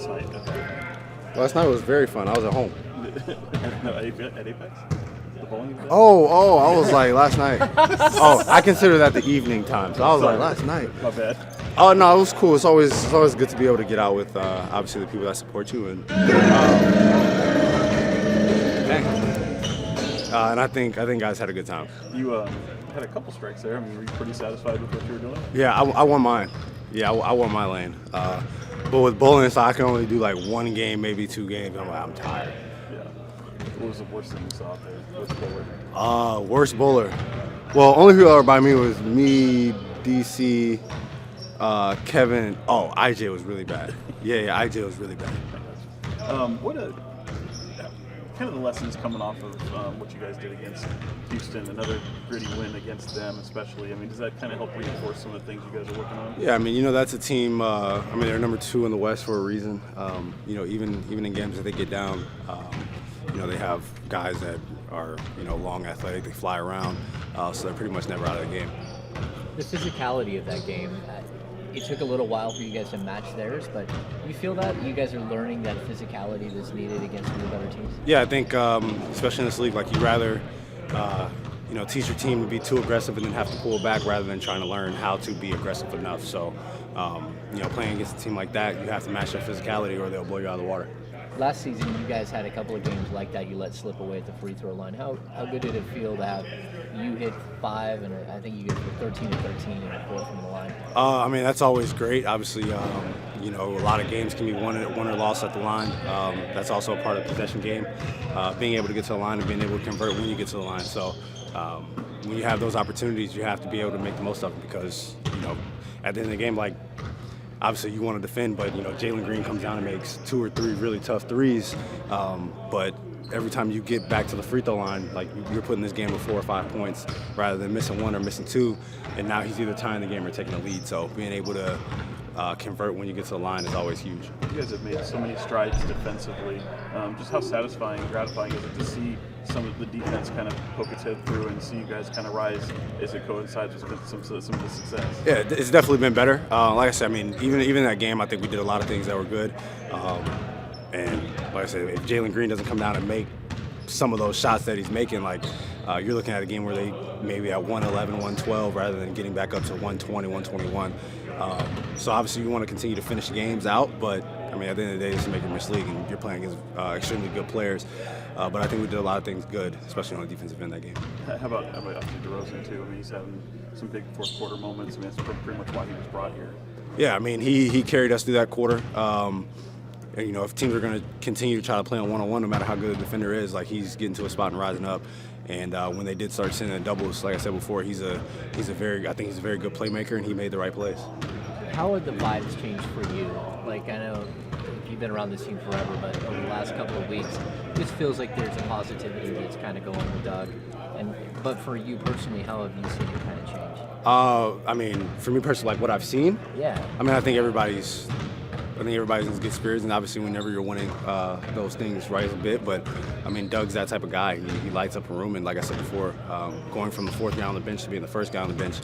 last night? Last night was very fun. I was at home. No, at Apex? The bowling event? Oh, I was like last night. Oh, I consider that the evening time. So I was like last night. My bad. Oh no, it was cool. It's always good to be able to get out with obviously the people that support you and and I think guys had a good time. You had a couple strikes there. I mean, were you pretty satisfied with what you were doing? Yeah, I won mine. Yeah, I won my lane. But with bowling, so I can only do like one game, maybe 2 games. I'm tired. Yeah. What was the worst thing you saw out there? Worst bowler? Worst bowler. Well, only people that were by me was me, DC, Kevin. Oh, IJ was really bad. Yeah, IJ was really bad. What kind of the lessons coming off of what you guys did against Houston, another gritty win against them especially. I mean, does that kind of help reinforce some of the things you guys are working on? Yeah, I mean, that's a team, they're number 2 in the West for a reason. Even in games that they get down, they have guys that are, long, athletic, they fly around, so they're pretty much never out of the game. The physicality of that game, it took a little while for you guys to match theirs, but you feel that you guys are learning that physicality that's needed against the other teams? Yeah, I think especially in this league, like you'd rather teach your team to be too aggressive and then have to pull back rather than trying to learn how to be aggressive enough. So, playing against a team like that, you have to match their physicality or they'll blow you out of the water. Last season, you guys had a couple of games like that you let slip away at the free throw line. How good did it feel to have you hit 5 and I think you hit 13 and 13 in a quarter from the line? That's always great. Obviously, a lot of games can be won or lost at the line. That's also a part of the possession game. Being able to get to the line and being able to convert when you get to the line. So when you have those opportunities, you have to be able to make the most of them because, at the end of the game, like, obviously you want to defend, but, Jalen Green comes down and makes 2 or 3 really tough threes. But every time you get back to the free throw line, like you're putting this game with 4 or 5 points rather than missing 1 or missing 2. And now he's either tying the game or taking the lead. So being able to convert when you get to the line is always huge. You guys have made so many strides defensively. Just how satisfying and gratifying is it to see some of the defense kind of poke its head through and see you guys kind of rise as it coincides with some of the success? Yeah, it's definitely been better. Like I said, even in that game, I think we did a lot of things that were good. And like I said, if Jalen Green doesn't come down and make some of those shots that he's making, like you're looking at a game where they maybe at 111, 112 rather than getting back up to 120, 121. So obviously you want to continue to finish games out, but I mean at the end of the day it's a make-or-miss league and you're playing against extremely good players. But I think we did a lot of things good, especially on the defensive end of that game. How about DeRozan too? I mean, he's having some big fourth quarter moments. I mean, that's pretty much why he was brought here. Yeah, I mean he carried us through that quarter. And, if teams are going to continue to try to play on one-on-one, no matter how good a defender is, like he's getting to a spot and rising up. And when they did start sending doubles, like I said before, I think he's a very good playmaker, and he made the right plays. How have the vibes changed for you? Like I know you've been around this team forever, but over the last couple of weeks, it just feels like there's a positivity that's kind of going with Doug. But for you personally, how have you seen it kind of change? I mean, for me personally, like what I've seen. Yeah. I mean, I think everybody's in good spirits, and obviously whenever you're winning, those things rise a bit. But I mean, Doug's that type of guy. He lights up a room, and like I said before, going from the 4th guy on the bench to being the 1st guy on the bench,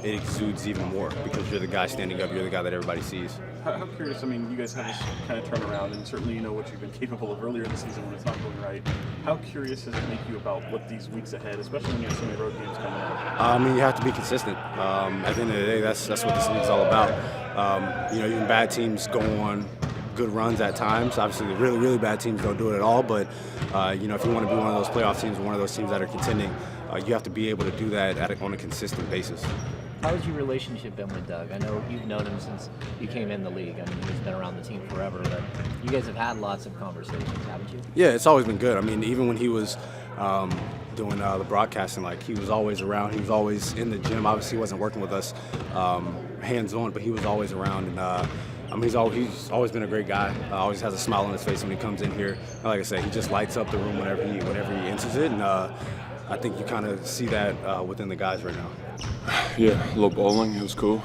it exudes even more because you're the guy standing up. You're the guy that everybody sees. How curious? I mean, you guys have this kind of turnaround, and certainly you know what you've been capable of earlier in the season when it's not going right. How curious does it make you about what these weeks ahead, especially when you have so many road games coming up? I mean, you have to be consistent. At the end of the day, that's what this league's all about. Even bad teams go on good runs at times. Obviously, the really, really bad teams don't do it at all. But, if you want to be one of those playoff teams, one of those teams that are contending, you have to be able to do that on a consistent basis. How has your relationship been with Doug? I know you've known him since you came in the league. I mean, he's been around the team forever, but you guys have had lots of conversations, haven't you? Yeah, it's always been good. I mean, even when he was doing the broadcasting, like he was always around. He was always in the gym. Obviously, he wasn't working with us hands-on, but he was always around. And he's always been a great guy. Always has a smile on his face when he comes in here. And like I said, he just lights up the room whenever he enters it. And I think you kind of see that within the guys right now. Yeah, a little bowling. It was cool.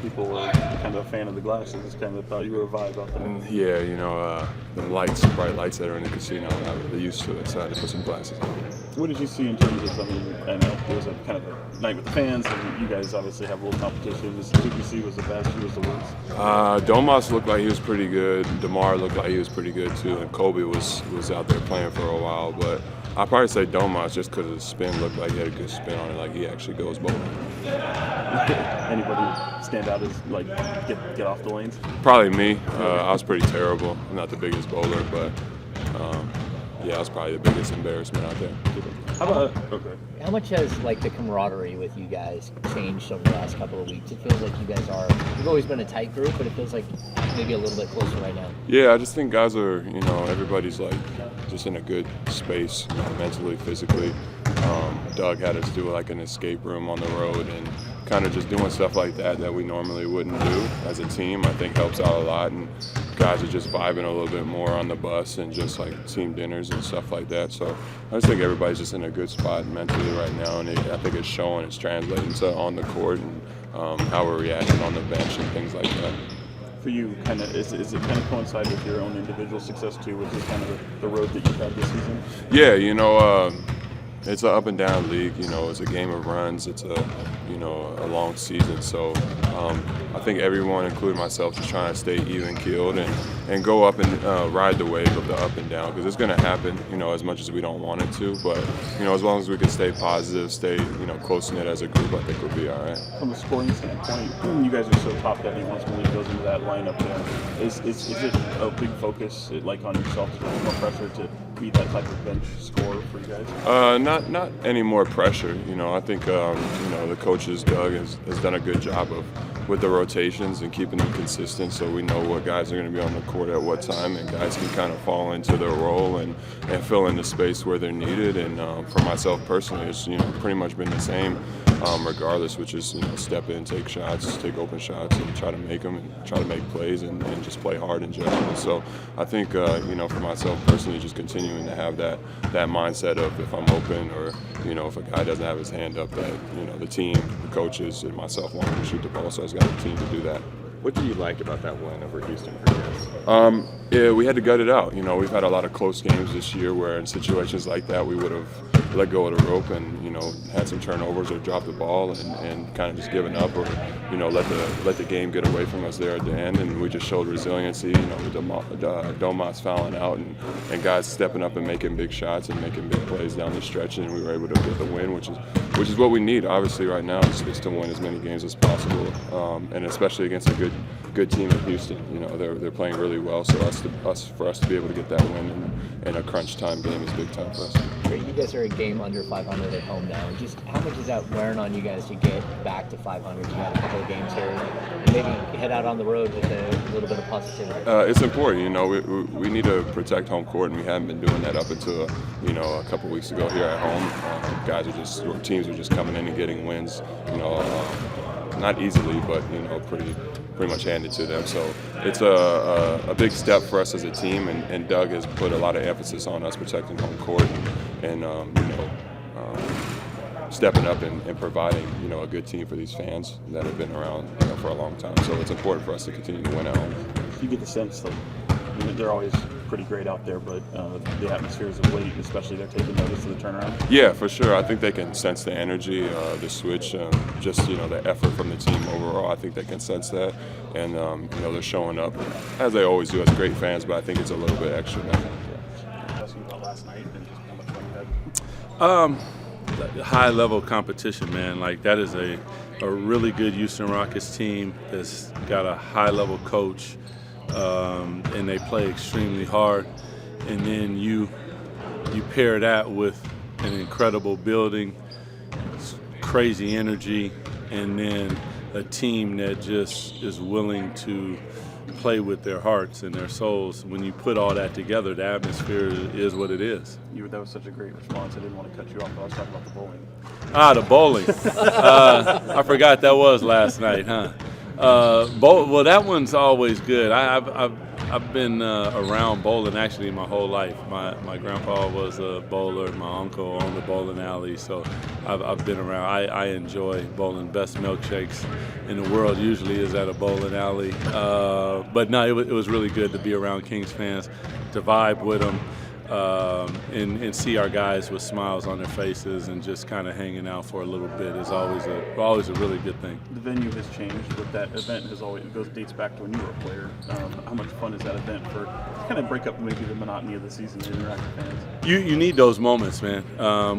People were kind of a fan of the glasses. Just kind of thought you were a vibe out there. And yeah, the lights, bright lights that are in the casino, I'm not really used to it, so I had to put some glasses on. What did you see in terms of, I know it was a kind of a night with the fans, and you guys obviously have a little competition. Who did you see was the best, who was the worst? Domas looked like he was pretty good. DeMar looked like he was pretty good too, and Kobe was out there playing for a while. But I'd probably say Domas just because his spin looked like he had a good spin on it, like he actually goes bowling. Anybody stand out as like get off the lanes? Probably me. I was pretty terrible. I'm not the biggest bowler, but yeah, I was probably the biggest embarrassment out there. How about How much has like the camaraderie with you guys changed over the last couple of weeks? It feels like you guys you've always been a tight group, but it feels like maybe a little bit closer right now. Yeah, I just think guys are, everybody's like just in a good space, mentally, physically. Doug had us do like an escape room on the road and kind of just doing stuff like that we normally wouldn't do as a team. I think helps out a lot, and guys are just vibing a little bit more on the bus and just like team dinners and stuff like that. So I just think everybody's just in a good spot mentally right now, and I think it's showing, it's translating to on the court and how we're reacting on the bench and things like that. for you, kind of, is it kind of coincide with your own individual success too? Was this kind of the road that you've had this season? Yeah, it's an up and down league. It's a game of runs. It's a long season. So I think everyone, including myself, is trying to stay even keeled and go up and ride the wave of the up and down, because it's going to happen. As much as we don't want it to, but as long as we can stay positive, stay close knit as a group, I think we'll be all right. From a scoring standpoint, you guys are so top heavy. Once Malik goes into that lineup, there is it a big focus like on yourself to put more pressure to be that type of bench scorer for you guys? Not any more pressure. I think the coaches, Doug has done a good job with the rotations and keeping them consistent, so we know what guys are going to be on the court at what time, and guys can kind of fall into their role and fill in the space where they're needed. And for myself personally, it's pretty much been the same regardless, which is step in, take shots, take open shots, and try to make them and try to make plays and just play hard in general. So I think for myself personally, just continuing to have that mindset of if I'm open or if a guy doesn't have his hand up, that the team, the coaches, and myself want to shoot the ball, so I just got a team to do that. What do you like about that win over Houston for you guys? Yeah, we had to gut it out. We've had a lot of close games this year where in situations like that we would have let go of the rope and had some turnovers or dropped the ball and kind of just given up, or let the game get away from us there at the end. And we just showed resiliency, with Domas fouling out and guys stepping up and making big shots and making big plays down the stretch, and we were able to get the win, which is what we need obviously right now, is to win as many games as possible, and especially against a good team in Houston. They're playing really well, so for us to be able to get that win in a crunch time game is big time for us. You guys are a game under 500 at home now. Just how much is that wearing on you guys to get back to 500? You got a couple of games here, maybe head out on the road with a little bit of positivity. It's important. We need to protect home court, and we haven't been doing that up until a couple weeks ago here at home. Teams are just coming in and getting wins. Not easily, but pretty much handed to them. So it's a big step for us as a team, and Doug has put a lot of emphasis on us protecting home court and stepping up and providing a good team for these fans that have been around for a long time. So it's important for us to continue to win at home. You get the sense that they're always pretty great out there, but the atmospheres of late, especially, they're taking notice of the turnaround. Yeah, for sure. I think they can sense the energy, the switch, just the effort from the team overall. I think they can sense that, and they're showing up as they always do as great fans. But I think it's a little bit extra now. Asking about last night and just how much fun you had. High level competition, man. Like, that is a really good Houston Rockets team that's got a high level coach. And they play extremely hard, and then you pair that with an incredible building, crazy energy, and then a team that just is willing to play with their hearts and their souls. When you put all that together, the atmosphere is what it is. That was such a great response. I didn't want to cut you off, but I was talking about the bowling. The bowling. I forgot that was last night, huh? Well, that one's always good. I've been around bowling actually my whole life. My grandpa was a bowler. My uncle owned a bowling alley, so I've been around. I enjoy bowling. Best milkshakes in the world usually is at a bowling alley. But no, it was really good to be around Kings fans, to vibe with them. and see our guys with smiles on their faces and just kind of hanging out for a little bit is always a really good thing. The venue has changed, but that event dates back to when you were a player. How much fun is that event for kind of break up maybe the monotony of the season to interact with fans? You need those moments, man.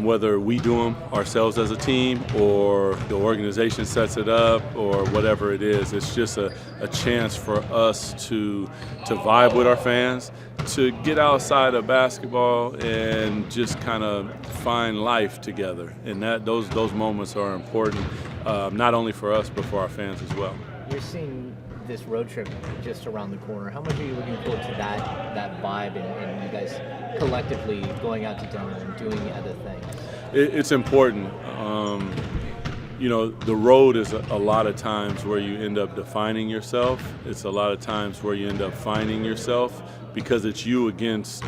Whether we do them ourselves as a team or the organization sets it up or whatever it is, it's just a chance for us to vibe with our fans, to get outside of basketball and just kind of find life together. And those moments are important, not only for us but for our fans as well. You're seeing this road trip just around the corner. How much are you looking forward to that vibe and you guys collectively going out to dinner and doing other things? It's important. The road is a lot of times where you end up defining yourself. It's a lot of times where you end up finding yourself because it's you against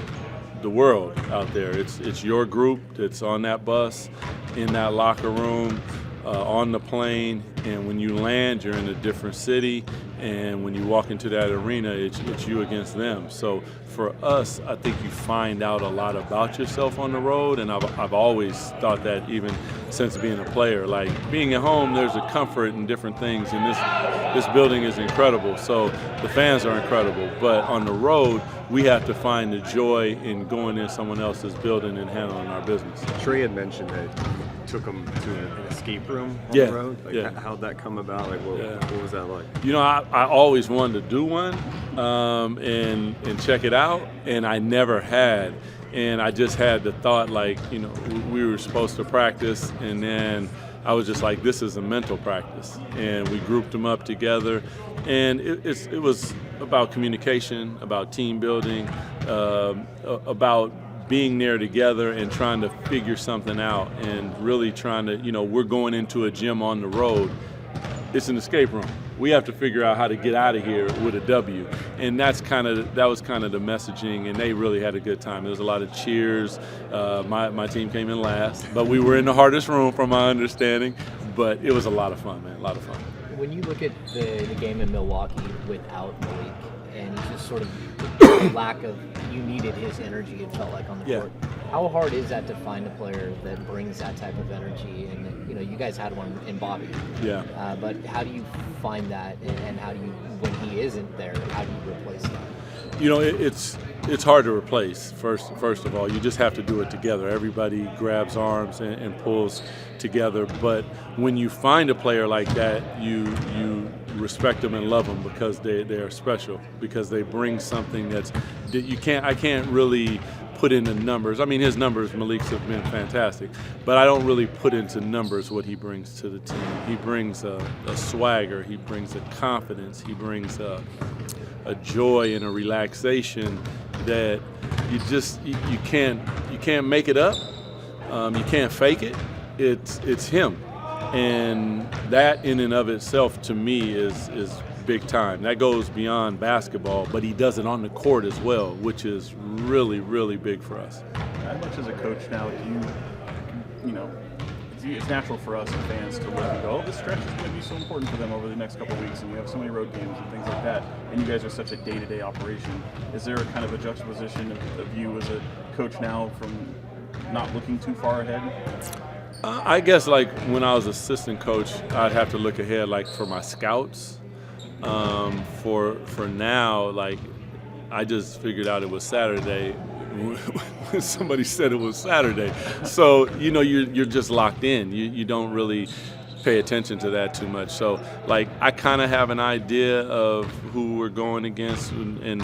the world out there. It's your group that's on that bus, in that locker room, on the plane, and when you land, you're in a different city, and when you walk into that arena, it's you against them. So for us, I think you find out a lot about yourself on the road, and I've always thought that even since being a player. Like being at home, there's a comfort in different things, and this building is incredible. So the fans are incredible, but on the road, we have to find the joy in going in someone else's building and handling our business. Trey had mentioned that you took him to an escape room on Yeah, the road. Like, yeah. How'd that come about? Like, what was that like? I always wanted to do one and check it out, and I never had. And I just had the thought, we were supposed to practice, and then I was just like, this is a mental practice. And we grouped them up together, and it was about communication, about team building, about being there together and trying to figure something out and really trying to, we're going into a gym on the road. It's an escape room. We have to figure out how to get out of here with a W. And that was kind of the messaging, and they really had a good time. There was a lot of cheers. My team came in last, but we were in the hardest room from my understanding. But it was a lot of fun, man, a lot of fun. When you look at the game in Milwaukee without Malik and just sort of the lack of, you needed his energy, it felt like, on the court. How hard is that to find a player that brings that type of energy? And you guys had one in Bobby. Yeah. But how do you find that, and how do you, when he isn't there, how do you replace that? It's hard to replace. First of all, you just have to do it together. Everybody grabs arms and pulls together. But when you find a player like that, you respect them and love them because they are special, because they bring something that I can't really put into numbers. I mean, his numbers, Malik's, have been fantastic, but I don't really put into numbers what he brings to the team. He brings a swagger, he brings a confidence, he brings a joy and a relaxation that you can't make it up. You can't fake it. It's him, and that in and of itself to me is big time. That goes beyond basketball, but he does it on the court as well, which is really, really big for us. How much as a coach now do it's natural for us as fans to look and go, this stretch is going to be so important for them over the next couple of weeks, and we have so many road games and things like that, and you guys are such a day-to-day operation. Is there a kind of a juxtaposition of you as a coach now from not looking too far ahead? I guess like when I was assistant coach, I'd have to look ahead like for my scouts. For now, like I just figured out it was Saturday when somebody said it was Saturday. So you're just locked in. You don't really pay attention to that too much. So like I kind of have an idea of who we're going against and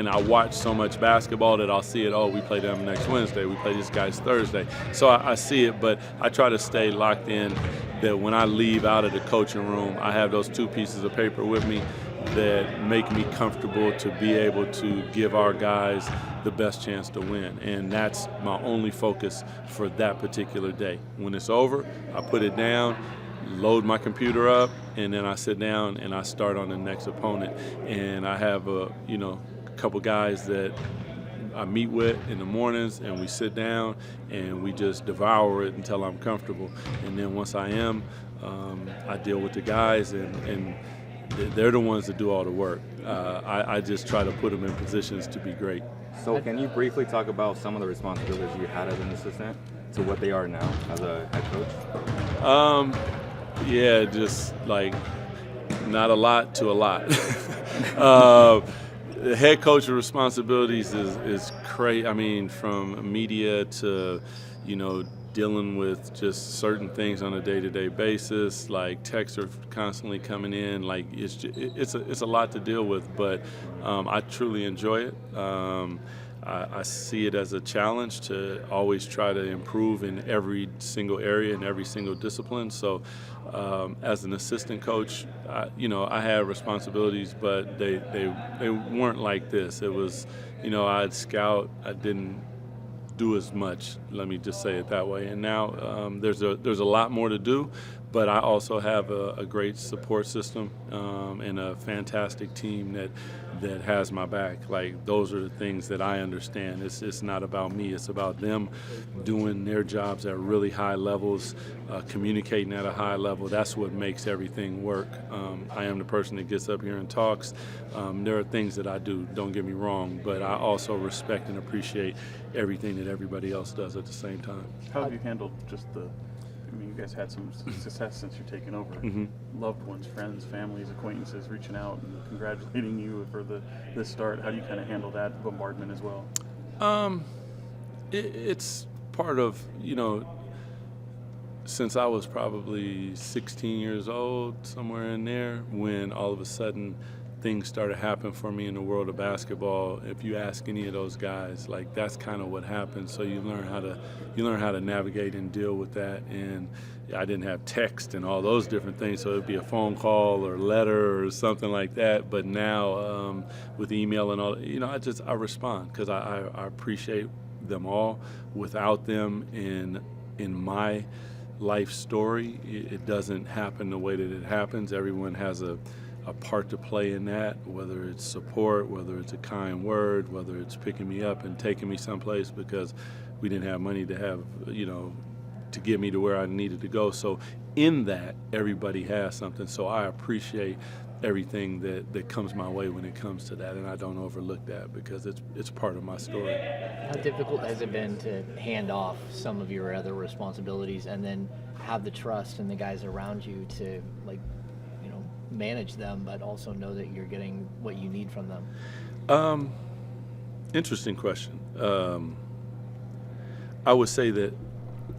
I watch so much basketball that I'll see it. Oh, we play them next Wednesday. We play these guys Thursday. So I see it, but I try to stay locked in. That when I leave out of the coaching room, I have those two pieces of paper with me that make me comfortable to be able to give our guys the best chance to win. And that's my only focus for that particular day. When it's over, I put it down, load my computer up, and then I sit down and I start on the next opponent. And I have a couple guys that I meet with in the mornings, and we sit down and we just devour it until I'm comfortable. And then once I am, I deal with the guys, and they're the ones that do all the work. I just try to put them in positions to be great. So can you briefly talk about some of the responsibilities you had as an assistant to what they are now as a head coach? Yeah, just like not a lot to a lot. The head coach responsibilities is crazy. I mean, from media to, dealing with just certain things on a day-to-day basis. Like texts are constantly coming in. Like it's a lot to deal with, but I truly enjoy it. I see it as a challenge to always try to improve in every single area and every single discipline. So as an assistant coach, I had responsibilities, but they weren't like this. It was, I'd scout. I didn't do as much. Let me just say it that way. And now there's a lot more to do, but I also have a great support system and a fantastic team that has my back. Like, those are the things that I understand. It's not about me. It's about them doing their jobs at really high levels, communicating at a high level. That's what makes everything work. I am the person that gets up here and talks. There are things that I do, don't get me wrong, but I also respect and appreciate everything that everybody else does at the same time. How have you handled just you guys had some success since you're taking over. Mm-hmm. Loved ones, friends, families, acquaintances reaching out and congratulating you for this start. How do you kind of handle that bombardment as well? It's part of, since I was probably 16 years old, somewhere in there, when all of a sudden things started happening for me in the world of basketball. If you ask any of those guys, like, that's kind of what happened. So you learn how to navigate and deal with that. And I didn't have text and all those different things, so it'd be a phone call or letter or something like that. But now with email and all, I respond because I appreciate them all. Without them in my life story, it doesn't happen the way that it happens. Everyone has a part to play in that, whether it's support, whether it's a kind word, whether it's picking me up and taking me someplace because we didn't have money to have, to get me to where I needed to go. So in that, everybody has something. So I appreciate everything that comes my way when it comes to that, and I don't overlook that because it's part of my story. How difficult has it been to hand off some of your other responsibilities and then have the trust in the guys around you to, manage them, but also know that you're getting what you need from them? Interesting question. I would say that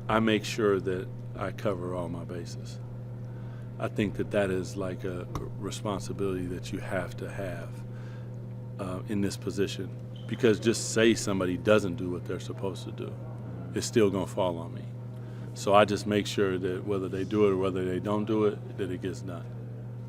I make sure that I cover all my bases. I think that is like a responsibility that you have to have in this position, because just say somebody doesn't do what they're supposed to do, it's still going to fall on me. So I just make sure that whether they do it or whether they don't do it, that it gets done.